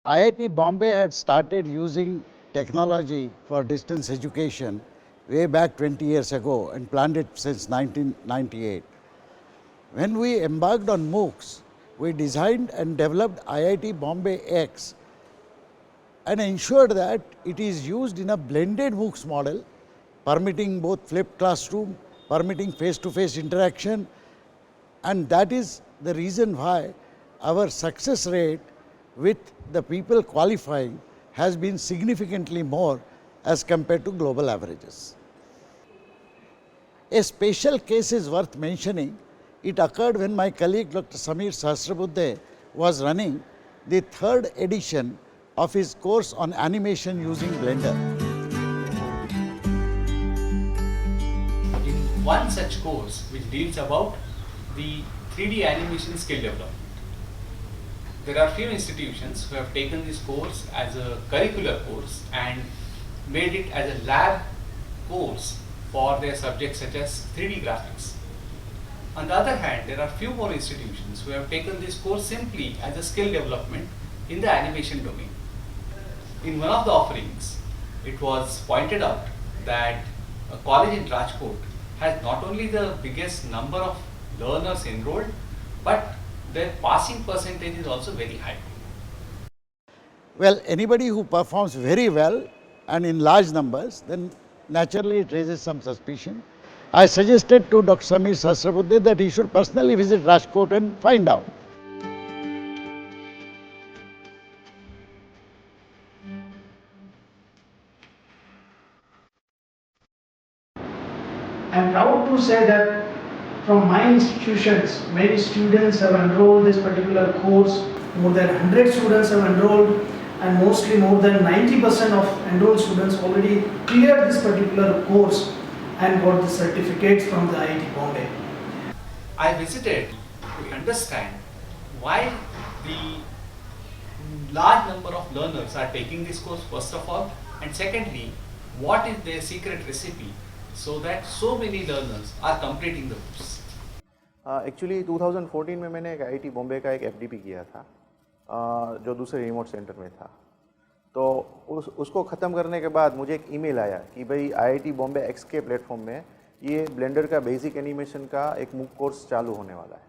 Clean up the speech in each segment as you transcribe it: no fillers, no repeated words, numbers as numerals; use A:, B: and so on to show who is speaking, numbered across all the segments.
A: IIT Bombay had started using technology for distance education way back 20 years ago and planned it since 1998. When we embarked on MOOCs, we designed and developed IIT Bombay X and ensured that it is used in a blended MOOCs model, permitting both flipped classroom, permitting face-to-face interaction, and that is the reason why our success rate with the people qualifying has been significantly more as compared to global averages. A special case is worth mentioning. It occurred when my colleague Dr. Samir Sahasrabuddhe was running the third edition of his course on animation using Blender.
B: In one such course which deals about the 3D animation skill development, there are few institutions who have taken this course as a curricular course and made it as a lab course for their subjects such as 3D graphics. On the other hand, there are few more institutions who have taken this course simply as a skill development in the animation domain. In one of the offerings, it was pointed out that a college in Rajkot has not only the biggest number of learners enrolled, but their passing percentage is also very high.
A: Well, anybody who performs very well and in large numbers, then naturally it raises some suspicion. I suggested to Dr. Samir Sahasrabuddhe that he should personally visit Rajkot and find out.
C: I am proud to say that from my institutions, many students have enrolled this particular course. More than 100 students have enrolled, and mostly more than 90% of enrolled students already cleared this particular course and got the certificates from the IIT Bombay.
B: I visited to understand why the large number of learners are taking this course first of all, and secondly, what is their secret recipe so that so many learners are completing the course.
D: Actually 2014 में मैंने एक IIT Bombay का एक FDP किया था जो दूसरे remote centre में था। तो उसको ख़त्म करने के बाद मुझे एक ईमेल आया कि भाई आईआईटी बॉम्बे एक्स के प्लेटफॉर्म में ये ब्लेंडर का बेसिक एनिमेशन का एक मूक कोर्स चालू होने वाला है।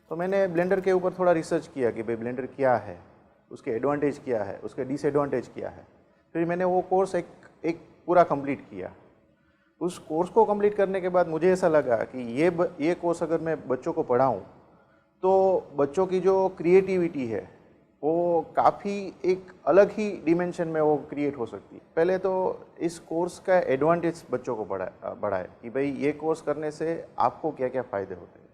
D: तो मैंने ब्लेंडर के ऊपर थोड़ा रिसर्च किया कि भाई ब्लेंडर क्या है, उसके एडवांटेज क्या है, उसके डिसएडवांटेज क्या है। फिर मैंने वो कोर्स एक पूरा कंप्लीट किया। उस कोर्स को कंप्लीट करने के बाद मुझे ऐसा लगा कि ये कोर्स अगर मैं बच्चों को पढ़ाऊँ तो बच्चों की जो क्रिएटिविटी है वो काफ़ी एक अलग ही डिमेंशन में वो क्रिएट हो सकती है। पहले तो इस कोर्स का एडवांटेज बच्चों को बढ़ाए कि भाई ये कोर्स करने से आपको क्या क्या फ़ायदे होते हैं।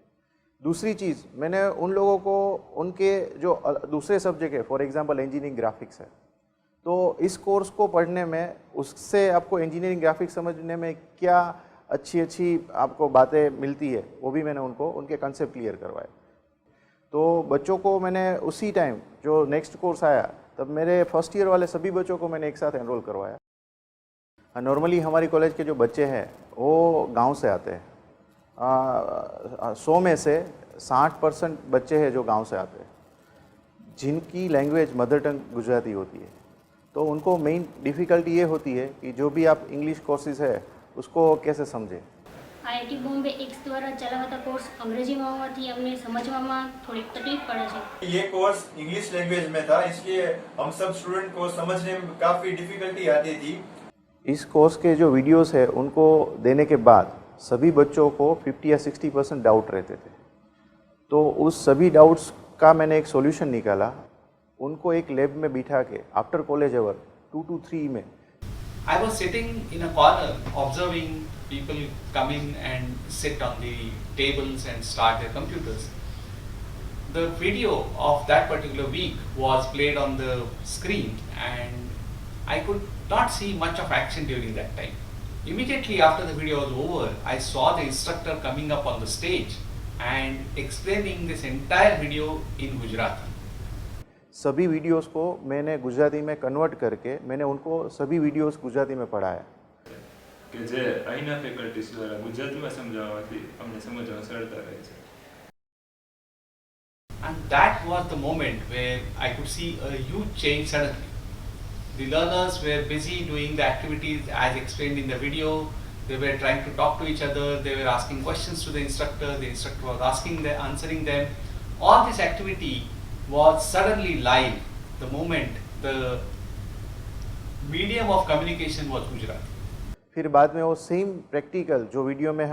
D: दूसरी चीज़, मैंने उन लोगों को उनके जो दूसरे सब्जेक्ट है, फॉर एग्जांपल इंजीनियरिंग ग्राफिक्स है, तो इस कोर्स को पढ़ने में उससे आपको इंजीनियरिंग ग्राफिक्स समझने में क्या अच्छी आपको बातें मिलती है, वो भी मैंने उनके कंसेप्ट क्लियर करवाए। तो बच्चों को मैंने उसी टाइम जो नेक्स्ट कोर्स आया तब मेरे फर्स्ट ईयर वाले सभी बच्चों को मैंने एक साथ एनरोल करवाया। नॉर्मली हमारी कॉलेज के जो बच्चे हैं वो गांव से आते हैं। 100 में से 60% बच्चे हैं जो गांव से आते हैं, जिनकी लैंग्वेज मदर टंग गुजराती होती है। तो उनको मेन डिफ़िकल्टी ये होती है कि जो भी आप इंग्लिश कोर्सेज है उसको कैसे समझें।
E: आईआईटी बॉम्बे एक्स द्वारा चलावाता कोर्स अंग्रेजीમાં હોવાથી અમને સમજવામાં થોડીક તકલીફ પડે છે।
F: ये कोर्स इंग्लिश लैंग्वेज में था, इसलिए हम सब स्टूडेंट को समझने में काफ़ी डिफ़िकल्टी आती थी।
D: इस कोर्स के जो वीडियोस है उनको देने के बाद सभी बच्चों को 50 या 60% डाउट रहते थे। तो उस सभी डाउट्स का मैंने एक सॉल्यूशन निकाला। उनको एक लैब में बिठा के आफ्टर कॉलेज आवर 2 to 3 में
B: I was sitting in a corner observing people come in and sit on the tables and start their computers. The video of that particular week was played on the screen and I could not see much of action during that time. Immediately after the video was over, I saw the instructor coming up on the stage and explaining this entire video in Gujarati.
D: सभी videos को मैंने गुजराती में convert करके मैंने उनको सभी videos Gujarati में पढ़ाया
G: કે જે અહીંના ફેકલ્ટીઝ દ્વારા ગુજરાતીમાં સમજાવવાથી અમને સમજવામાં સરળતા રહે છે।
B: And that was the moment where I could see a huge change suddenly. The learners were busy doing the activities as explained in the video. They were trying to talk to each other. They were asking questions to the instructor. The instructor was answering them. All this activity was suddenly live the moment the medium of communication was Gujarati.
D: फिर बाद में वो same practical जो video में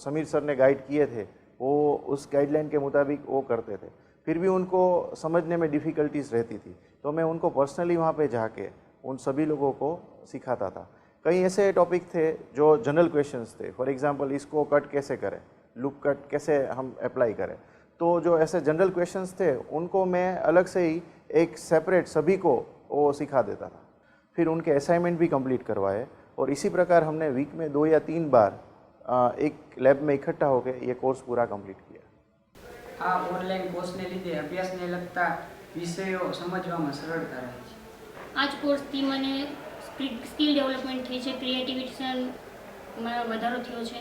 D: Sameer sir ने guide किए थे वो उस गाइडलाइन के मुताबिक वो करते थे, फिर भी उनको समझने में डिफ़िकल्टीज रहती थी, तो मैं उनको पर्सनली वहाँ पे जाके उन सभी लोगों को सिखाता था। कई ऐसे टॉपिक थे जो जनरल क्वेश्चंस थे, फॉर एग्जांपल इसको कट कैसे करें, लूप कट कैसे हम अप्लाई करें, तो जो ऐसे जनरल क्वेश्चंस थे उनको मैं अलग से ही एक सेपरेट सभी को वो सिखा देता था। फिर उनके असाइनमेंट भी कंप्लीट करवाए और इसी प्रकार हमने वीक में 2 या 3 बार एक लैब में इकट्ठा होकर ये कोर्स पूरा कंप्लीट किया।
H: આ ઓનલાઈન કોર્સને લીધે અભ્યાસને લગતા વિષયો સમજવામાં સરળતા રહે છે.
E: આ જ કોર્સથી મને સ્કિલ ડેવલપમેન્ટ થઈ છે, ક્રિએટિવિટીમાં વધારો થયો છે.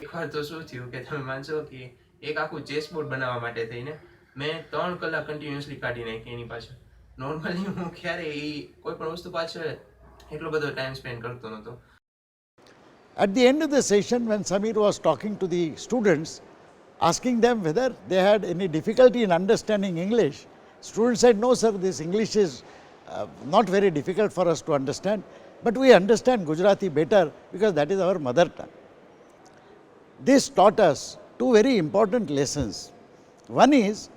I: એકવાર તો શું થયું કે તમે માનશો કે એક આખું ચેસબોર્ડ બનાવવા માટે થઈને મેં 3 કલાક કન્ટિન્યુઅસલી કાઢી નાખી એની પાછળ. નોર્મલી હું ક્યારે એ કોઈ પણ વસ્તુ પાછળ એટલો બધો ટાઈમ સ્પેન્ડ કરતો નહોતો.
A: At the end of the session, when Samir was talking to the students, asking them whether they had any difficulty in understanding English, students said, no sir, this English is not very difficult for us to understand, but we understand Gujarati better because that is our mother tongue. This taught us 2 very important lessons. One is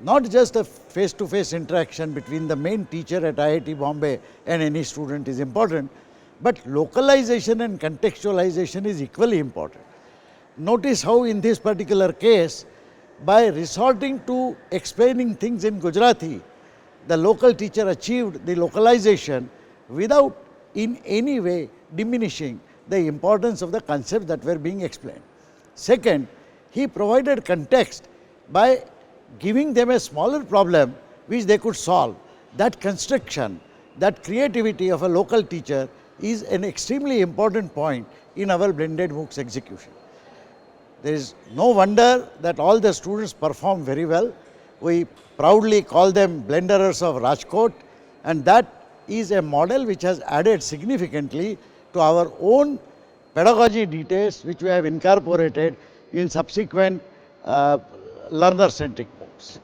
A: not just a face-to-face interaction between the main teacher at IIT Bombay and any student is important, but localization and contextualization is equally important. Notice how in this particular case, by resorting to explaining things in Gujarati, the local teacher achieved the localization without in any way diminishing the importance of the concepts that were being explained. Second, he provided context by giving them a smaller problem which they could solve. That construction, that creativity of a local teacher is an extremely important point in our blended MOOCs execution. There is no wonder that all the students perform very well. We proudly call them Blenderers of Rajkot, and that is a model which has added significantly to our own pedagogy details which we have incorporated in subsequent learner-centric MOOCs.